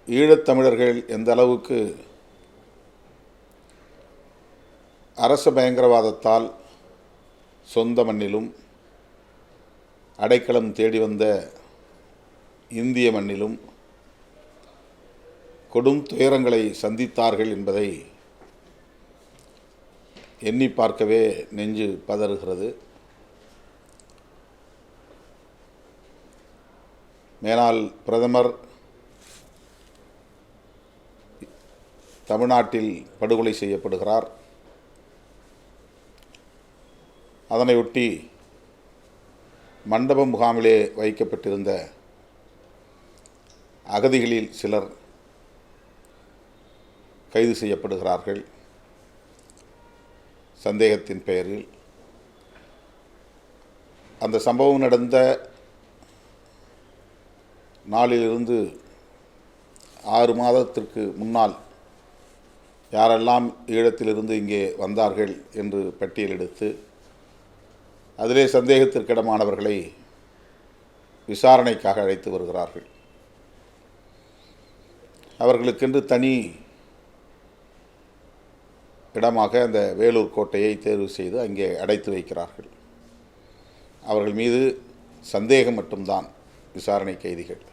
ஈழத்தமிழர்கள் எந்த அளவுக்கு அரச பயங்கரவாதத்தால் சொந்த மண்ணிலும் அடைக்கலம் தேடி வந்த இந்திய மண்ணிலும் கொடும் துயரங்களை சந்தித்தார்கள் என்பதை எண்ணி பார்க்கவே நெஞ்சு பதறுகிறது. மேலாள் பிரதமர் தமிழ்நாட்டில் படுகொலை செய்யப்படுகிறார். அதனையொட்டி மண்டபம் முகாமிலே வைக்கப்பட்டிருந்த அகதிகளில் சிலர் கைது செய்யப்படுகிறார்கள் சந்தேகத்தின் பெயரில். அந்த சம்பவம் நடந்த நாளிலிருந்து 6 மாதத்திற்கு முன்னால் யாரெல்லாம் ஈழத்திலிருந்து இங்கே வந்தார்கள் என்று பட்டியலெடுத்து அதிலே சந்தேகத்திற்கிடமானவர்களை விசாரணைக்காக அழைத்து வருகிறார்கள். அவர்களுக்கென்று தனி இடமாக அந்த வேலூர் கோட்டையை தேர்வு செய்து அங்கே அடைத்து வைக்கிறார்கள். அவர்கள் மீது சந்தேகம் மட்டும்தான் விசாரணை கைதிகள்.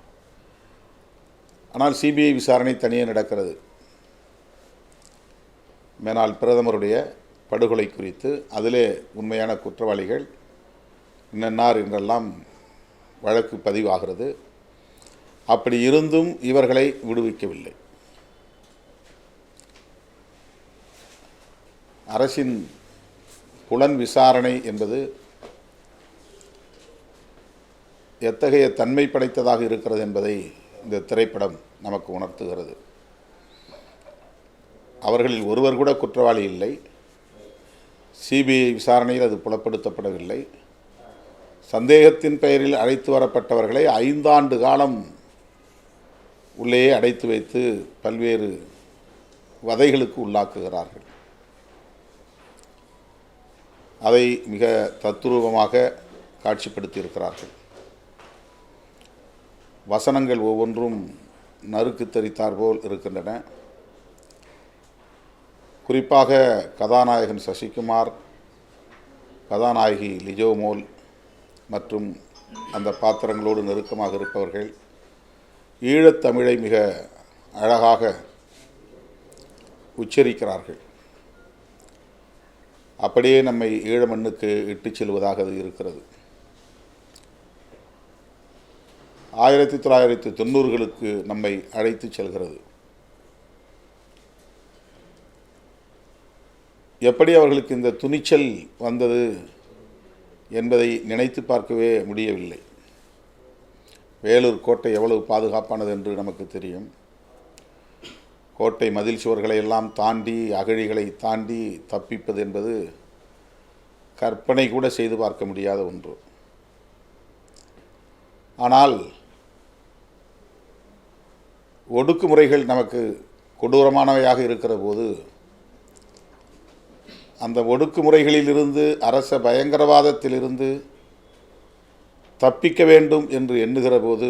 ஆனால் சிபிஐ விசாரணை தனியே நடக்கிறது. மேலாள் பிரதமருடைய படுகொலை குறித்து அதிலே உண்மையான குற்றவாளிகள் இன்னன்னார் என்றெல்லாம் வழக்கு பதிவாகிறது. அப்படி இருந்தும் இவர்களை விடுவிக்கவில்லை. அரசின் புலன் விசாரணை என்பது எத்தகைய தன்மை படைத்ததாக இருக்கிறது என்பதை இந்த திரைப்படம் நமக்கு உணர்த்துகிறது. அவர்களில் ஒருவர் கூட குற்றவாளி இல்லை. சிபிஐ விசாரணையில் அது புலப்படுத்தப்படவில்லை. சந்தேகத்தின் பெயரில் அழைத்து வரப்பட்டவர்களை 5 ஆண்டு காலம் உள்ளேயே அடைத்து வைத்து பல்வேறு வதைகளுக்கு உள்ளாக்குகிறார்கள். அதை மிக தத்துரூபமாக காட்சிப்படுத்தியிருக்கிறார்கள். வசனங்கள் ஒவ்வொன்றும் நறுக்கு தரித்தார் போல் இருக்கின்றன. குறிப்பாக கதாநாயகன் சசிகுமார், கதாநாயகி லிஜோமோல் மற்றும் அந்த பாத்திரங்களோடு நெருக்கமாக இருப்பவர்கள் ஈழத்தமிழை மிக அழகாக உச்சரிக்கிறார்கள். அப்படியே நம்மை ஈழ மண்ணுக்கு இட்டுச் செல்வதாக அது இருக்கிறது. 1990களுக்கு நம்மை அழைத்து செல்கிறது. எப்படி அவர்களுக்கு இந்த துணிச்சல் வந்தது என்பதை நினைத்து பார்க்கவே முடியவில்லை. வேலூர் கோட்டை எவ்வளவு பாதுகாப்பானது என்று நமக்கு தெரியும். கோட்டை மதில் சுவர்களை எல்லாம் தாண்டி அகழிகளை தாண்டி தப்பிப்பது என்பது கற்பனை கூட செய்து பார்க்க முடியாத ஒன்று. ஆனால் ஒடுக்குமுறைகள் நமக்கு கொடூரமானவையாக இருக்கிற போது அந்த ஒடுக்குமுறைகளிலிருந்து அரச பயங்கரவாதத்திலிருந்து தப்பிக்க வேண்டும் என்று எண்ணுகிற போது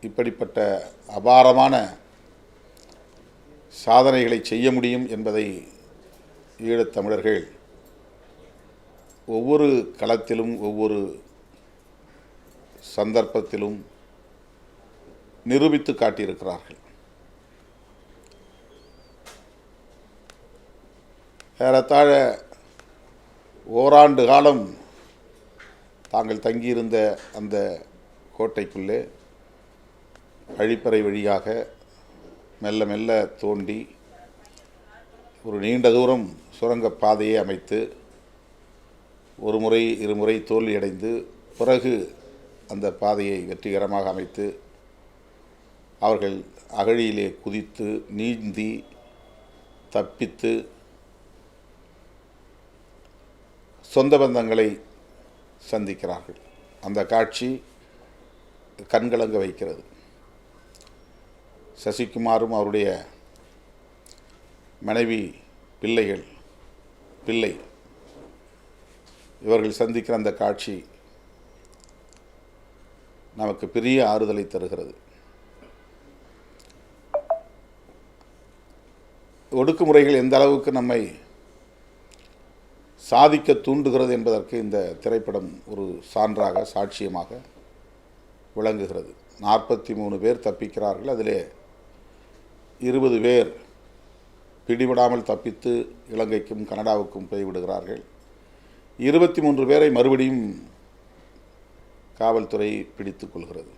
இப்படிப்பட்ட அபாரமான சாதனைகளை செய்ய முடியும் என்பதை ஈழத்தமிழர்கள் ஒவ்வொரு களத்திலும் ஒவ்வொரு சந்தர்ப்பத்திலும் நிரூபித்து காட்டியிருக்கிறார்கள். ஏறத்தாழ ஓராண்டு காலம் தாங்கள் தங்கியிருந்த அந்த கோட்டைக்குள்ளே கழிப்பறை வழியாக மெல்ல மெல்ல தோண்டி ஒரு நீண்ட தூரம் சுரங்கப் பாதையை அமைத்து ஒரு முறை இருமுறை தோல்வியடைந்து பிறகு அந்த பாதையை வெற்றிகரமாக அமைத்து அவர்கள் அகழியிலே குதித்து நீந்தி தப்பித்து சொந்த பந்தங்களை சந்திக்கிறார்கள். அந்த காட்சி கண்கலங்க வைக்கிறது. சசிகுமாரும் அவருடைய மனைவி பிள்ளை இவர்கள் சந்திக்கிற அந்த காட்சி நமக்கு பெரிய ஆறுதலை தருகிறது. ஒடுக்குமுறைகள் எந்த அளவுக்கு நம்மை சாதிக்க தூண்டுகிறது என்பதற்கு இந்த திரைப்படம் ஒரு சான்றாக சாட்சியமாக விளங்குகிறது. 43 பேர் தப்பிக்கிறார்கள். அதிலே 20 பேர் பிடிபடாமல் தப்பித்து இலங்கைக்கும் கனடாவுக்கும் போய்விடுகிறார்கள். 23 பேரை மறுபடியும் காவல்துறை பிடித்துக் கொள்கிறது.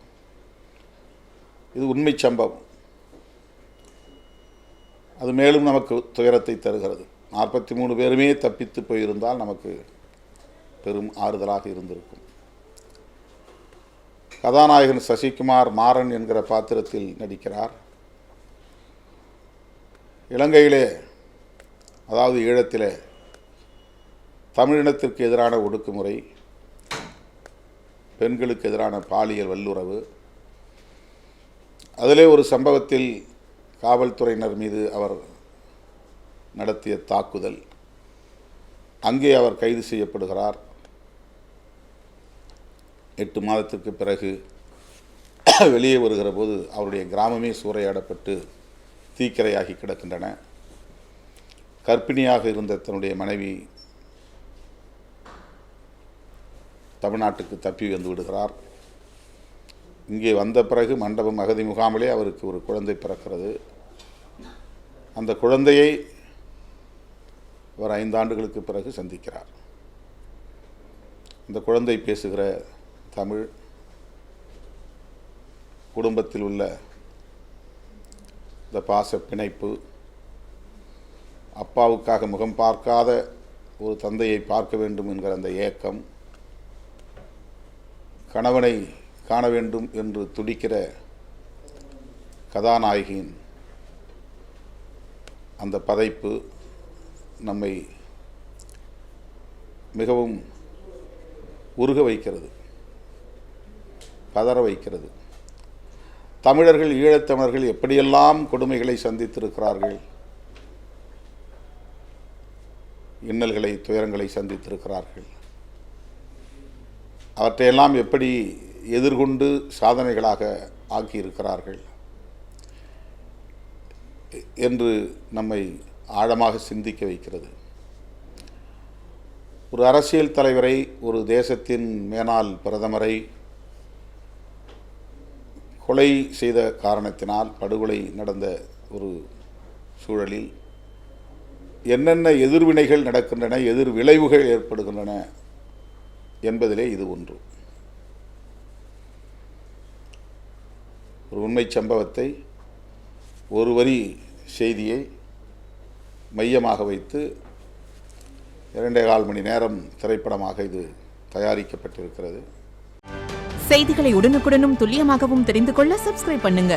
இது உண்மை சம்பவம். அது மேலும் நமக்கு துயரத்தை தருகிறது. 43 பேருமே தப்பித்து போயிருந்தால் நமக்கு பெரும் ஆறுதலாக இருந்திருக்கும். கதாநாயகன் சசிகுமார் மாறன் என்கிற பாத்திரத்தில் நடிக்கிறார். இலங்கையிலே, அதாவது ஈழத்திலே, தமிழினத்திற்கு எதிரான ஒடுக்குமுறை, பெண்களுக்கு எதிரான பாலியல் வல்லுறவு, அதிலே ஒரு சம்பவத்தில் காவல்துறையினர் மீது அவர் நடத்திய தாக்குதல், அங்கே அவர் கைது செய்யப்படுகிறார். 8 மாதத்திற்கு பிறகு வெளியே வருகிற போது அவருடைய கிராமமே சூறையாடப்பட்டு தீக்கிரையாகி கிடக்கின்றன. கர்ப்பிணியாக இருந்த தன்னுடைய மனைவி தமிழ்நாட்டுக்கு தப்பி வந்து விடுகிறார். இங்கே வந்த பிறகு மண்டபம் அகதி முகாமிலே அவருக்கு ஒரு குழந்தை பிறக்கிறது. அந்த குழந்தையை அவர் 5 ஆண்டுகளுக்கு பிறகு சந்திக்கிறார். அந்த குழந்தை பேசுகிற தமிழ், குடும்பத்தில் உள்ள இந்த பாச பிணைப்பு, அப்பாவுக்காக முகம் பார்க்காத ஒரு தந்தையை பார்க்க வேண்டும் என்கிற அந்த ஏக்கம், கணவனை காண வேண்டும் என்று துடிக்கிற கதாநாயகியின் அந்த பதைப்பு நம்மை மிகவும் உருக வைக்கிறது, பதற வைக்கிறது. தமிழர்கள், ஈழத்தமிழர்கள் எப்படியெல்லாம் கொடுமைகளை சந்தித்திருக்கிறார்கள், இன்னல்களை, துயரங்களை சந்தித்திருக்கிறார்கள். அவற்றையெல்லாம் எப்படி எதிர்கொண்டு சாதனைகளாக ஆக்கியிருக்கிறார்கள் என்று நம்மை ஆழமாக சிந்திக்க வைக்கிறது. ஒரு அரசியல் தலைவரை, ஒரு தேசத்தின் மேனாள் பிரதமரை கொலை செய்த காரணத்தினால், படுகொலை நடந்த ஒரு சூழலில் என்னென்ன எதிர்வினைகள் நடக்கின்றன, எதிர் விளைவுகள் ஏற்படுகின்றன என்பதிலே இது ஒன்று. ஒரு உண்மை சம்பவத்தை, ஒரு வரி செய்தியை மையமாக வைத்து 2.25 மணி நேரம் திரைப்படமாக இது தயாரிக்கப்பட்டிருக்கிறது. செய்திகளை உடனுக்குடனும் துல்லியமாகவும் தெரிந்து கொள்ள சப்ஸ்கிரைப் பண்ணுங்க.